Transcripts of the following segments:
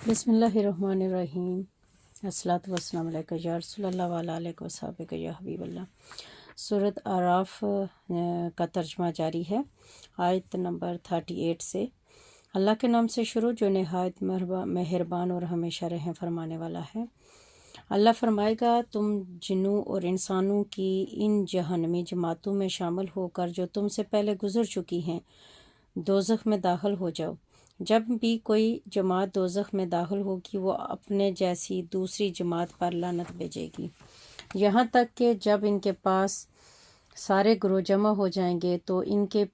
بسم اللہ الرحمن الرحیم۔ الصلاۃ والسلام علیکہ یا رسول اللہ وعلی آلہ وصحبہ یا حبیب اللہ۔ سورۃ اعراف کا ترجمہ جاری ہے آیت نمبر 38 سے۔ اللہ کے نام سے شروع جو نہایت مہربان اور ہمیشہ رحم فرمانے والا ہے۔ اللہ فرمائے گا، تم جنوں اور انسانوں کی ان جہنمی جماعتوں میں شامل ہو کر جو تم سے پہلے گزر چکی ہیں دوزخ میں داخل ہو جاؤ۔ جب بھی کوئی جماعت دوزخ میں داخل ہوگی وہ اپنے جیسی دوسری جماعت پر لعنت بھیجے گی، یہاں تک کہ جب ان کے پاس سارے گروہ جمع ہو جائیں گے تو ان کے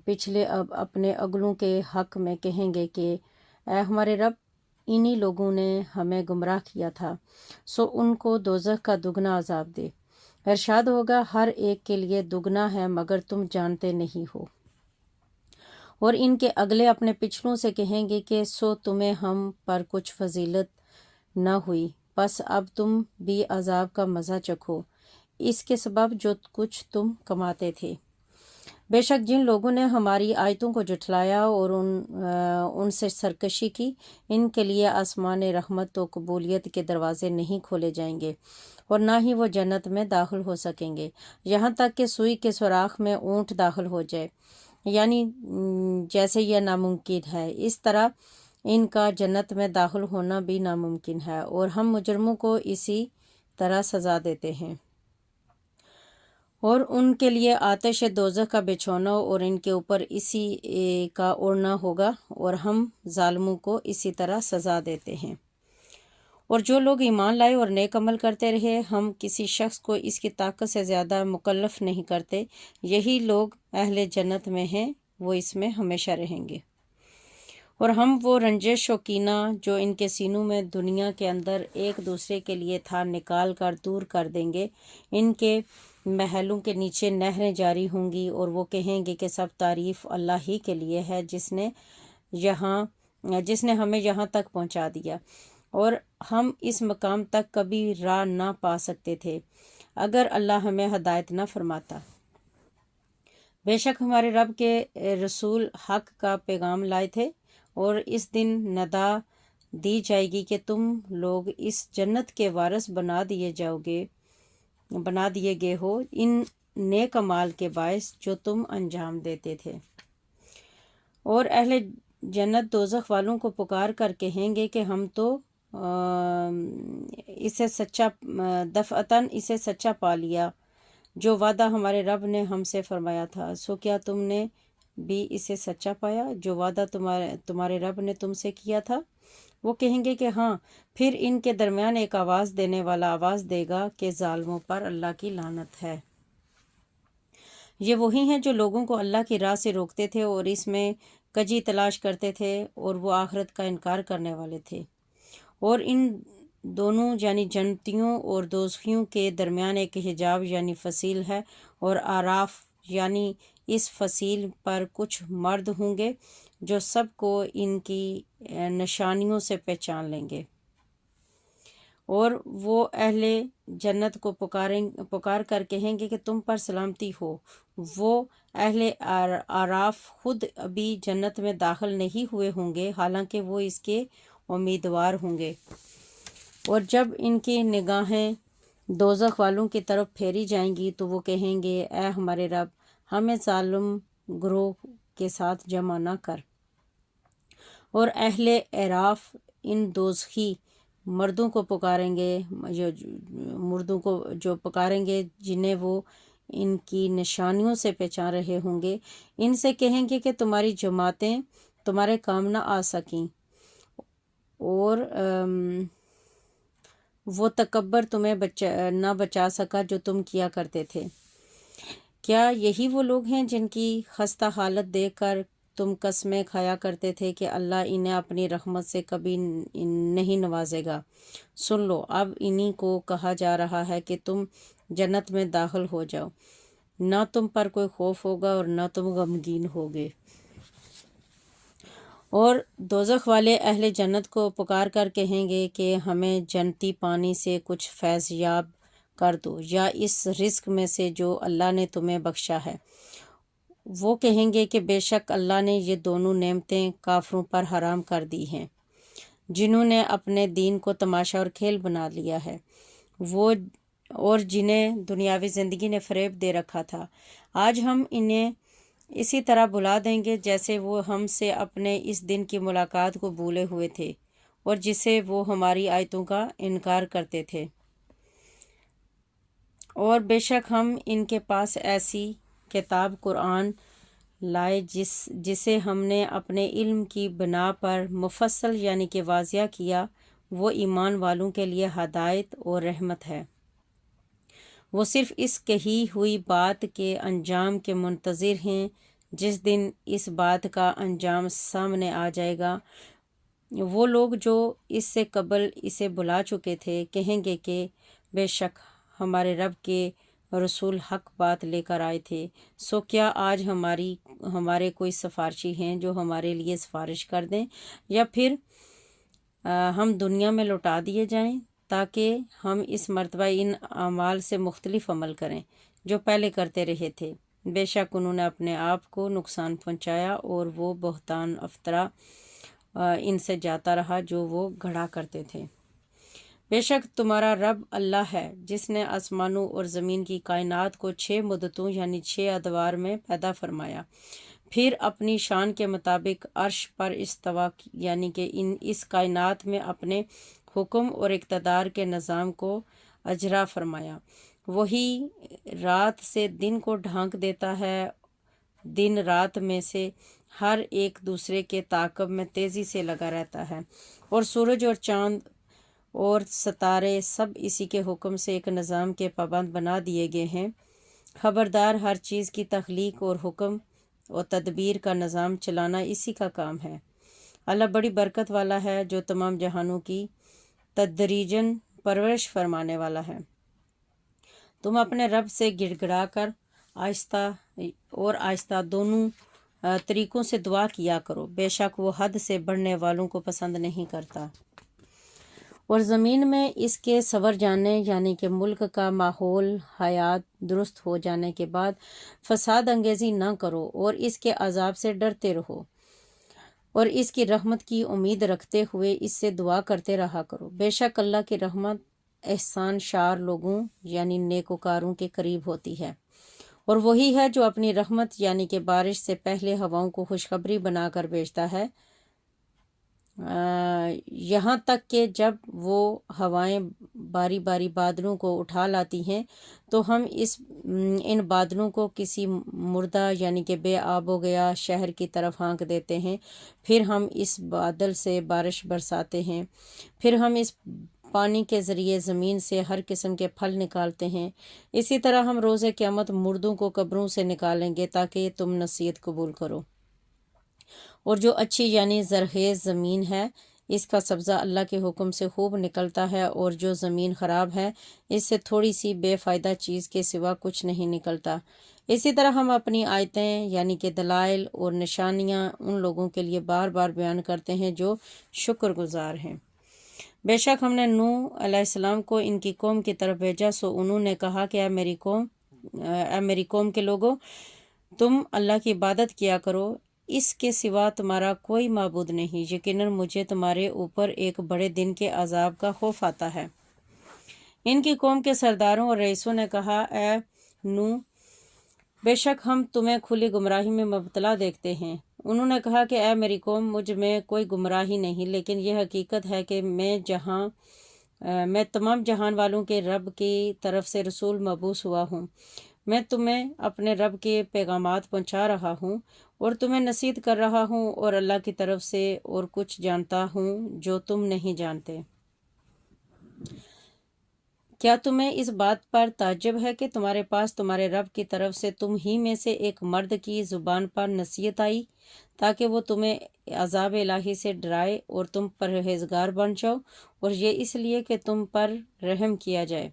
پچھلے اب اپنے اگلوں کے حق میں کہیں گے کہ اے ہمارے رب، انہی لوگوں نے ہمیں گمراہ کیا تھا، سو ان کو دوزخ کا دگنا عذاب دے۔ ارشاد ہوگا، ہر ایک کے لیے دگنا ہے مگر تم جانتے نہیں ہو۔ اور ان کے اگلے اپنے پچھلوں سے کہیں گے کہ سو تمہیں ہم پر کچھ فضیلت نہ ہوئی، بس اب تم بھی عذاب کا مزہ چکھو اس کے سبب جو کچھ تم کماتے تھے۔ بے شک جن لوگوں نے ہماری آیتوں کو جھٹلایا اور ان سے سرکشی کی، ان کے لیے آسمان رحمت و قبولیت کے دروازے نہیں کھولے جائیں گے اور نہ ہی وہ جنت میں داخل ہو سکیں گے، یہاں تک کہ سوئی کے سوراخ میں اونٹ داخل ہو جائے، یعنی جیسے یہ ناممکن ہے اس طرح ان کا جنت میں داخل ہونا بھی ناممکن ہے، اور ہم مجرموں کو اسی طرح سزا دیتے ہیں۔ اور ان کے لیے آتش دوزخ کا بچھونا اور ان کے اوپر اسی کا اوڑھنا ہوگا، اور ہم ظالموں کو اسی طرح سزا دیتے ہیں۔ اور جو لوگ ایمان لائے اور نیک عمل کرتے رہے، ہم کسی شخص کو اس کی طاقت سے زیادہ مکلف نہیں کرتے، یہی لوگ اہل جنت میں ہیں، وہ اس میں ہمیشہ رہیں گے۔ اور ہم وہ رنجش و کینہ جو ان کے سینوں میں دنیا کے اندر ایک دوسرے کے لیے تھا نکال کر دور کر دیں گے۔ ان کے محلوں کے نیچے نہریں جاری ہوں گی، اور وہ کہیں گے کہ سب تعریف اللہ ہی کے لیے ہے جس نے ہمیں یہاں تک پہنچا دیا، اور ہم اس مقام تک کبھی راہ نہ پا سکتے تھے اگر اللہ ہمیں ہدایت نہ فرماتا۔ بے شک ہمارے رب کے رسول حق کا پیغام لائے تھے، اور اس دن ندا دی جائے گی کہ تم لوگ اس جنت کے وارث بنا دیے گئے ہو ان نیک اعمال کے باعث جو تم انجام دیتے تھے۔ اور اہل جنت دوزخ والوں کو پکار کر کہیں گے کہ ہم تو دفعتاً اسے سچا پا لیا جو وعدہ ہمارے رب نے ہم سے فرمایا تھا، سو کیا تم نے بھی اسے سچا پایا جو وعدہ تمہارے رب نے تم سے کیا تھا؟ وہ کہیں گے کہ ہاں۔ پھر ان کے درمیان ایک آواز دینے والا آواز دے گا کہ ظالموں پر اللہ کی لعنت ہے۔ یہ وہی ہیں جو لوگوں کو اللہ کی راہ سے روکتے تھے اور اس میں کجی تلاش کرتے تھے، اور وہ آخرت کا انکار کرنے والے تھے۔ اور ان دونوں یعنی جنتیوں اور دوزخیوں کے درمیان ایک حجاب یعنی فصیل ہے، اور اعراف یعنی اس فصیل پر کچھ مرد ہوں گے جو سب کو ان کی نشانیوں سے پہچان لیں گے، اور وہ اہل جنت کو پکار کر کہیں گے کہ تم پر سلامتی ہو۔ وہ اہل اعراف خود ابھی جنت میں داخل نہیں ہوئے ہوں گے حالانکہ وہ اس کے امیدوار ہوں گے، اور جب ان کی نگاہیں دوزخ والوں کی طرف پھیری جائیں گی تو وہ کہیں گے اے ہمارے رب، ہمیں ظالم گروہ کے ساتھ جمع نہ کر۔ اور اہل اعراف ان دوزخی مردوں کو پکاریں گے جنہیں وہ ان کی نشانیوں سے پہچان رہے ہوں گے، ان سے کہیں گے کہ تمہاری جماعتیں تمہارے کام نہ آ سکیں، اور وہ تکبر تمہیں نہ بچا سکا جو تم کیا کرتے تھے۔ کیا یہی وہ لوگ ہیں جن کی خستہ حالت دیکھ کر تم قسمیں کھایا کرتے تھے کہ اللہ انہیں اپنی رحمت سے کبھی نہیں نوازے گا؟ سن لو، اب انہی کو کہا جا رہا ہے کہ تم جنت میں داخل ہو جاؤ، نہ تم پر کوئی خوف ہوگا اور نہ تم غمگین ہوگے۔ اور دوزخ والے اہل جنت کو پکار کر کہیں گے کہ ہمیں جنتی پانی سے کچھ فیض یاب کر دو، یا اس رزق میں سے جو اللہ نے تمہیں بخشا ہے۔ وہ کہیں گے کہ بے شک اللہ نے یہ دونوں نعمتیں کافروں پر حرام کر دی ہیں۔ جنہوں نے اپنے دین کو تماشا اور کھیل بنا لیا ہے، وہ اور جنہیں دنیاوی زندگی نے فریب دے رکھا تھا، آج ہم انہیں اسی طرح بھلا دیں گے جیسے وہ ہم سے اپنے اس دن کی ملاقات کو بھولے ہوئے تھے اور جسے وہ ہماری آیتوں کا انکار کرتے تھے۔ اور بے شک ہم ان کے پاس ایسی کتاب قرآن لائے جسے ہم نے اپنے علم کی بنا پر مفصل یعنی کہ واضح کیا، وہ ایمان والوں کے لیے ہدایت اور رحمت ہے۔ وہ صرف اس کہی ہوئی بات کے انجام کے منتظر ہیں، جس دن اس بات کا انجام سامنے آ جائے گا، وہ لوگ جو اس سے قبل اسے بلا چکے تھے کہیں گے کہ بے شک ہمارے رب کے رسول حق بات لے کر آئے تھے، سو کیا آج ہمارے کوئی سفارشی ہیں جو ہمارے لیے سفارش کر دیں، یا پھر ہم دنیا میں لوٹا دیے جائیں تاکہ ہم اس مرتبہ ان اعمال سے مختلف عمل کریں جو پہلے کرتے رہے تھے۔ بے شک انہوں نے اپنے آپ کو نقصان پہنچایا اور وہ بہتان افطرا ان سے جاتا رہا جو وہ گھڑا کرتے تھے۔ بے شک تمہارا رب اللہ ہے جس نے آسمانوں اور زمین کی کائنات کو 6 مدتوں یعنی 6 ادوار میں پیدا فرمایا، پھر اپنی شان کے مطابق عرش پر استوا یعنی کہ اس کائنات میں اپنے حکم اور اقتدار کے نظام کو اجرا فرمایا۔ وہی رات سے دن کو ڈھانک دیتا ہے، دن رات میں سے ہر ایک دوسرے کے تعاقب میں تیزی سے لگا رہتا ہے، اور سورج اور چاند اور ستارے سب اسی کے حکم سے ایک نظام کے پابند بنا دیے گئے ہیں۔ خبردار، ہر چیز کی تخلیق اور حکم اور تدبیر کا نظام چلانا اسی کا کام ہے۔ اللہ بڑی برکت والا ہے جو تمام جہانوں کی تدریجاً پرورش فرمانے والا ہے۔ تم اپنے رب سے گڑ گڑا کر آہستہ اور آہستہ دونوں طریقوں سے دعا کیا کرو، بے شک وہ حد سے بڑھنے والوں کو پسند نہیں کرتا۔ اور زمین میں اس کے سنور جانے یعنی کہ ملک کا ماحول حیات درست ہو جانے کے بعد فساد انگیزی نہ کرو اور اس کے عذاب سے ڈرتے رہو، اور اس کی رحمت کی امید رکھتے ہوئے اس سے دعا کرتے رہا کرو۔ بے شک اللہ کی رحمت احسان شار لوگوں یعنی نیکوکاروں کے قریب ہوتی ہے، اور وہی ہے جو اپنی رحمت یعنی کہ بارش سے پہلے ہواؤں کو خوشخبری بنا کر بھیجتا ہے، یہاں تک کہ جب وہ ہوائیں باری باری بادلوں کو اٹھا لاتی ہیں تو ہم ان بادلوں کو کسی مردہ یعنی کہ بے آب و گیا شہر کی طرف ہانک دیتے ہیں، پھر ہم اس بادل سے بارش برساتے ہیں، پھر ہم اس پانی کے ذریعے زمین سے ہر قسم کے پھل نکالتے ہیں۔ اسی طرح ہم روز قیامت مردوں کو قبروں سے نکالیں گے تاکہ تم نصیحت قبول کرو۔ اور جو اچھی یعنی زرخیز زمین ہے اس کا سبزہ اللہ کے حکم سے خوب نکلتا ہے، اور جو زمین خراب ہے اس سے تھوڑی سی بے فائدہ چیز کے سوا کچھ نہیں نکلتا۔ اسی طرح ہم اپنی آیتیں یعنی کہ دلائل اور نشانیاں ان لوگوں کے لیے بار بار بیان کرتے ہیں جو شکر گزار ہیں۔ بے شک ہم نے نوح علیہ السلام کو ان کی قوم کی طرف بھیجا، سو انہوں نے کہا کہ اے میری قوم کے لوگوں، تم اللہ کی عبادت کیا کرو، اس کے سوا تمہارا کوئی معبود نہیں، یقیناً مجھے تمہارے اوپر ایک بڑے دن کے عذاب کا خوف آتا ہے۔ ان کی قوم کے سرداروں اور رئیسوں نے کہا، اے نوح، بے شک ہم تمہیں کھلی گمراہی میں مبتلا دیکھتے ہیں۔ انہوں نے کہا کہ اے میری قوم، مجھ میں کوئی گمراہی نہیں، لیکن یہ حقیقت ہے کہ میں تمام جہان والوں کے رب کی طرف سے رسول مبعوث ہوا ہوں۔ میں تمہیں اپنے رب کے پیغامات پہنچا رہا ہوں اور تمہیں نصیحت کر رہا ہوں، اور اللہ کی طرف سے اور کچھ جانتا ہوں جو تم نہیں جانتے۔ کیا تمہیں اس بات پر تعجب ہے کہ تمہارے پاس تمہارے رب کی طرف سے تم ہی میں سے ایک مرد کی زبان پر نصیحت آئی تاکہ وہ تمہیں عذاب الہی سے ڈرائے اور تم پرہیزگار بن جاؤ، اور یہ اس لیے کہ تم پر رحم کیا جائے؟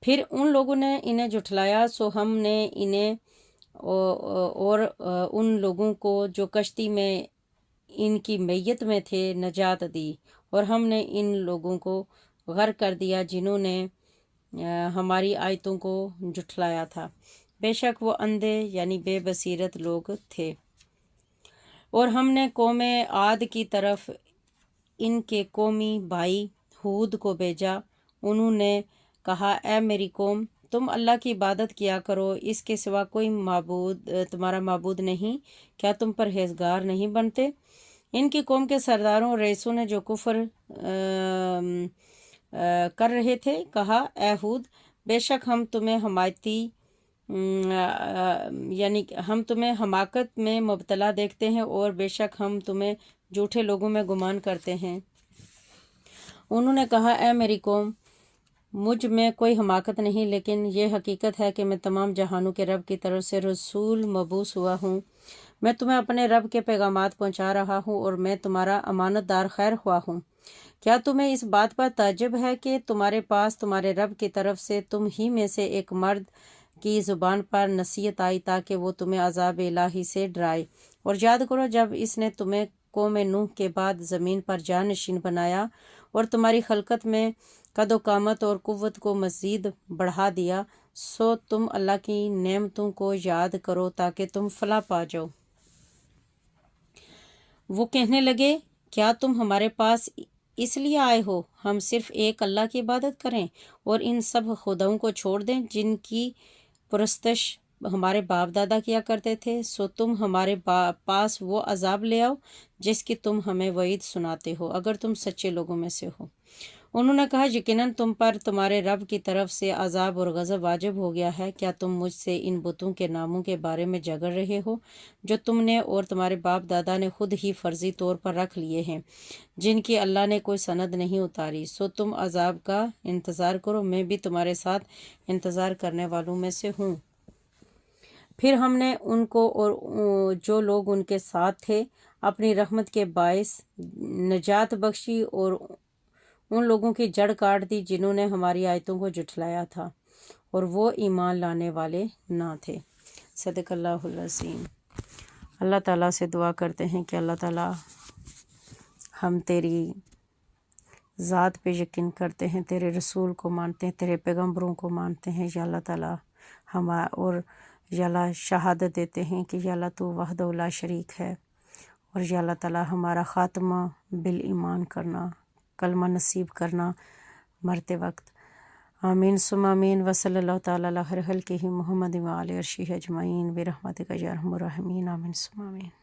پھر ان لوگوں نے انہیں جھٹلایا، سو ہم نے انہیں اور ان لوگوں کو جو کشتی میں ان کی میت میں تھے نجات دی، اور ہم نے ان لوگوں کو غرق کر دیا جنہوں نے ہماری آیتوں کو جھٹلایا تھا۔ بے شک وہ اندھے یعنی بے بصیرت لوگ تھے۔ اور ہم نے قوم عاد کی طرف ان کے قومی بھائی ہود کو بھیجا۔ انہوں نے کہا اے میری قوم، تم اللہ کی عبادت کیا کرو، اس کے سوا کوئی معبود تمہارا معبود نہیں، کیا تم پرہیزگار نہیں بنتے؟ ان کی قوم کے سرداروں اور رئیسوں نے جو کفر کر رہے تھے کہا اے ہود، بے شک ہم تمہیں ہم تمہیں حماقت میں مبتلا دیکھتے ہیں اور بے شک ہم تمہیں جھوٹے لوگوں میں گمان کرتے ہیں۔ انہوں نے کہا اے میری قوم، مجھ میں کوئی حماقت نہیں، لیکن یہ حقیقت ہے کہ میں تمام جہانوں کے رب کی طرف سے رسول مبعوث ہوا ہوں۔ میں تمہیں اپنے رب کے پیغامات پہنچا رہا ہوں اور میں تمہارا امانت دار خیر خواہ ہوں۔ کیا تمہیں اس بات پر تعجب ہے کہ تمہارے پاس تمہارے رب کی طرف سے تم ہی میں سے ایک مرد کی زبان پر نصیحت آئی تاکہ وہ تمہیں عذاب الہی سے ڈرائے؟ اور یاد کرو جب اس نے تمہیں قوم نوح کے بعد زمین پر جانشین بنایا اور تمہاری خلقت میں قد و قامت اور قوت کو مزید بڑھا دیا، سو تم اللہ کی نعمتوں کو یاد کرو تاکہ تم فلاح پا جاؤ۔ وہ کہنے لگے کیا تم ہمارے پاس اس لیے آئے ہو ہم صرف ایک اللہ کی عبادت کریں اور ان سب خداؤں کو چھوڑ دیں جن کی پرستش ہمارے باپ دادا کیا کرتے تھے؟ سو تم ہمارے پاس وہ عذاب لے آؤ جس کی تم ہمیں وعید سناتے ہو، اگر تم سچے لوگوں میں سے ہو۔ انہوں نے کہا یقیناً تم پر تمہارے رب کی طرف سے عذاب اور غضب واجب ہو گیا ہے۔ کیا تم مجھ سے ان بتوں کے ناموں کے بارے میں جھگڑ رہے ہو جو تم نے اور تمہارے باپ دادا نے خود ہی فرضی طور پر رکھ لیے ہیں، جن کی اللہ نے کوئی سند نہیں اتاری؟ سو تم عذاب کا انتظار کرو، میں بھی تمہارے ساتھ انتظار کرنے والوں میں سے ہوں۔ پھر ہم نے ان کو اور جو لوگ ان کے ساتھ تھے اپنی رحمت کے باعث نجات بخشی اور ان لوگوں کی جڑ کاٹ دی جنہوں نے ہماری آیتوں کو جھٹلایا تھا اور وہ ایمان لانے والے نہ تھے۔ صدق اللہ العظیم۔ اللہ تعالیٰ سے دعا کرتے ہیں کہ اللہ تعالیٰ ہم تیری ذات پہ یقین کرتے ہیں، تیرے رسول کو مانتے ہیں، تیرے پیغمبروں کو مانتے ہیں، یا اللہ تعالیٰ اور یا اللہ شہادت دیتے ہیں کہ یا اللہ تو وحدہ لا شریک ہے، اور یا اللہ تعالیٰ ہمارا خاتمہ بالایمان کرنا، کلمہ نصیب کرنا مرتے وقت۔ آمین ثم آمین۔ وصلی اللہ تعالیٰ علی خیر خلقہ محمد وعلی عرشہ اجمعین برحمتک یا ارحم الراحمین۔ آمین ثم آمین۔